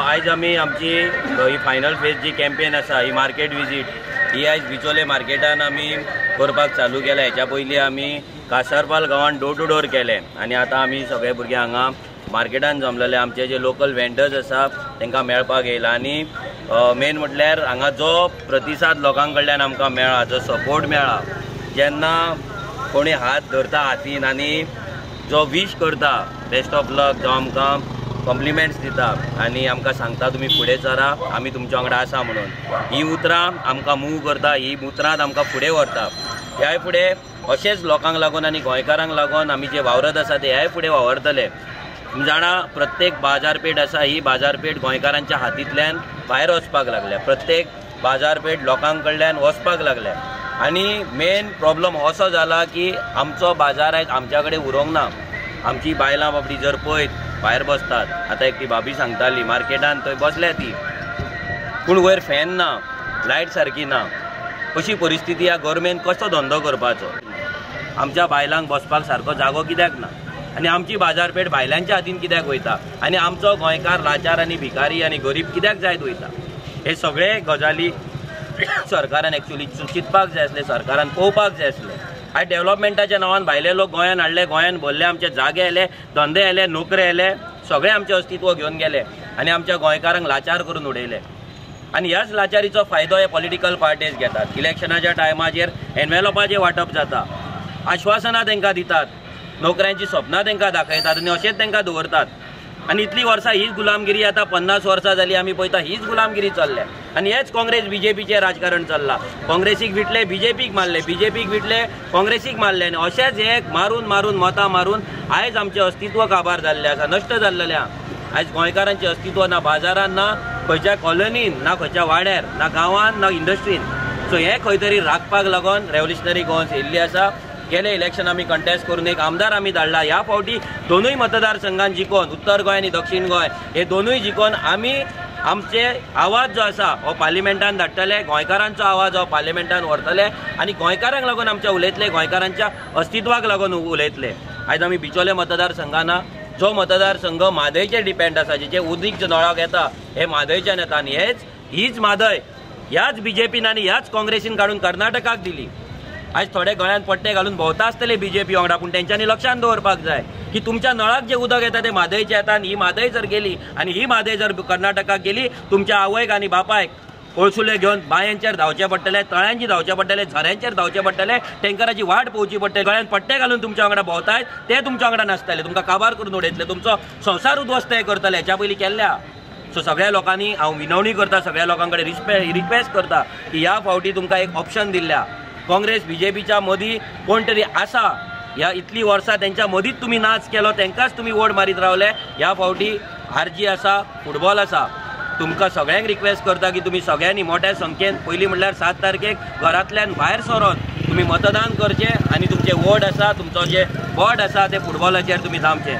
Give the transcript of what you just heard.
आयज आमी आमची ही फायनल फेज जी कॅम्पेन आसा ही मार्केट विजीट ही आयज बिचोले मार्केटान आमी करपाक चालू केल्या। हेच्या पयलीं आमी कासारपाल गांवांत डोर टू डोर केले आनी आतां आमी सगळे भुरगे हांगा मार्केटान जमलेले आमचे जे लोकल वेंडर्स आसा तांकां मेळपाक येयला। आनी मेन म्हटल्यार हांगा जो प्रतिसाद लोकां कडल्यान आमकां मेळ्ळा, जो सपोर्ट मेळ्ळा, जेन्ना कोणी हात धरता हातीन आनी जो विश करता बेस्ट ऑफ लक, जो आमकां कॉम्प्लिमेंट्स दिता आनी आमकां सांगता तुमी फुडें सरा, आमी तुमच्या वांगडा आसा म्हणून, ही उतरां आमकां मूव करता, ही उतरां आमकां फुडें व्हरता। ह्याय फुडें अशेंच लोकांक लागून आनी गोंयकारांक लागून आमी जे वावरत आसा ते ह्याय फुडें वावरतले। तुमी जाणा प्रत्येक बाजारपेठ आसा ही बाजारपेठ गोंयकारांच्या हातींतल्यान भायर वचपाक लागल्या, प्रत्येक बाजारपेठ लोकां कडल्यान वचपाक लागल्या। आनी मेन प्रॉब्लम असो जाला की आमचो बाजार आयज आमच्या कडेन उरोंक ना। आमची बायलां बाबडी जर पळयत भायर बसतात, आतां एक ती भाभी सांगताली मार्केटान थंय बसल्या ती, पूण वयर फॅन ना, लायट सारकी ना, अशी परिस्थिती ह्या गव्हर्मेंट कसो धंदो करपाचो? आमच्या बायलांक बसपाक सारको जागो कित्याक ना? आनी आमची बाजारपेठ बायलांच्या हातीन कित्याक वयता? आनी आमचो गोंयकार लाचार आनी भिकारी आनी गरीब कित्याक जायत वयता? हे सगळे गजाली सरकारान एक्चुअली चिंतपाक जाय आसले, सरकारान पळोवपाक जाय आसले। आयज डेव्हलपमेंटाच्या नांवान भायले लोक गोंयान हाडले, गोंयान भरले, आमचे जागे येले, धंदे येले, नोकरे येले, सगळे आमचे अस्तित्व घेवन गेले आनी आमच्या गोंयकारांक लाचार करून उडयले। आनी ह्याच लाचारीचो फायदो हे पॉलिटिकल पार्टीज घेतात। इलेक्शनाच्या टायमाचेर एनवेलॉपाचें वांटप जाता, आश्वासनां तांकां दितात, नोकऱ्यांची स्वप्नां तांकां दाखयतात आनी अशेंच तांकां दवरतात। आनी इतली वर्सां हीच गुलामगिरी, आतां 50 वर्सां जाली आमी पळयता हीच गुलामगिरी चल्ल्या। आनी हेच काँग्रेस बीजेपीचें राजकारण चल्लां। काँग्रेसीक विटले, बीजेपीक मारले, बीजेपीक विटले, काँग्रेसीक मारले आनी अशेंच एक मारून मारून मतां मारून आयज आमचें अस्तित्व काबार जाल्लें आसा, नश्ट जाल्लेलें आसा। आयज गोंयकारांचें अस्तित्व ना बाजारान, ना खंयच्या कॉलनीन, ना खंयच्या वाड्यार, ना गांवांत, ना इंडस्ट्रीन। सो हें खंय तरी राखपाक लागून रेव्होल्युशनरी गोवन्स येयल्ली आसा। गेले इलेक्शन आमी कंटेस्ट करून एक आमदार आमी धाडला। ह्या फावटी दोनूय मतदारसंघान जिखोन, उत्तर गोंय आनी दक्षिण गोंय हे दोनूय जिखोन आमी आमचे आवाज जो आसा हो पार्लिमेंटान धाडटले, गोंयकारांचो आवाज हो पार्लिमेंटान व्हरतले आनी गोंयकारांक लागून आमचे उलयतले, गोंयकारांच्या अस्तित्वाक लागून उलयतले। आयज आमी बिचोले मतदारसंघाना, जो मतदारसंघ म्हादयचेर डिपेंड आसा, जेचे उदीक नळाक येता हे म्हादयच्यान येता आनी हीच म्हादय ह्याच बीजेपीन आनी ह्याच काँग्रेसीन काडून कर्नाटकाक दिली। आयज थोडे गळ्यान पट्टे घालून भोंवता आसतले बीजेपी वांगडा, पूण तेंच्यांनी लक्षान दवरपाक जाय की तुमच्या नळाक जे उदक येता ते म्हादयचे येता आनी ही म्हादय जर गेली आनी ही म्हादय जर कर्नाटकाक गेली, तुमच्या आवयक आनी बापायक कोळसुले घेवन बांयांचेर धांवचे पडटले, तळ्यांची धांवचे पडटले, झऱ्यांचेर धांवचे पडटले, टँकराची वाट पळोवची पडटली। गळ्यान पट्टे घालून तुमच्या वांगडा भोंवताय ते तुमच्या वांगडा नासतले, तुमकां काबार करून उडयतले, तुमचो संवसार उद्ध्वस्त करतले। हेच्या पयलीं केल्ल्या। सो सगळ्या लोकांनी हांव विनवणी करता, सगळ्या लोकां कडेन रिक्वेस्ट करता की ह्या फावटी तुमकां एक ऑप्शन दिल्ल्या। काँग्रेस बीजेपीच्या मदीं कोण तरी आसा, ह्या इतली वर्सां तेंच्या मदींच तुमी नाच केलो, तेंकांच तुमी वोट मारीत रावले। ह्या फावटी आरजी आसा, फुटबॉल आसा। तुमकां सगळ्यांक रिक्वेस्ट करता की तुमी सगळ्यांनी मोठ्या संख्येन पयलीं म्हणल्यार 7 तारखेक घरांतल्यान भायर सरोन तुमी मतदान करचें आनी तुमचें वोट आसा, तुमचो जे वोट आसा ते फुटबॉलाचेर तुमी थांबचें।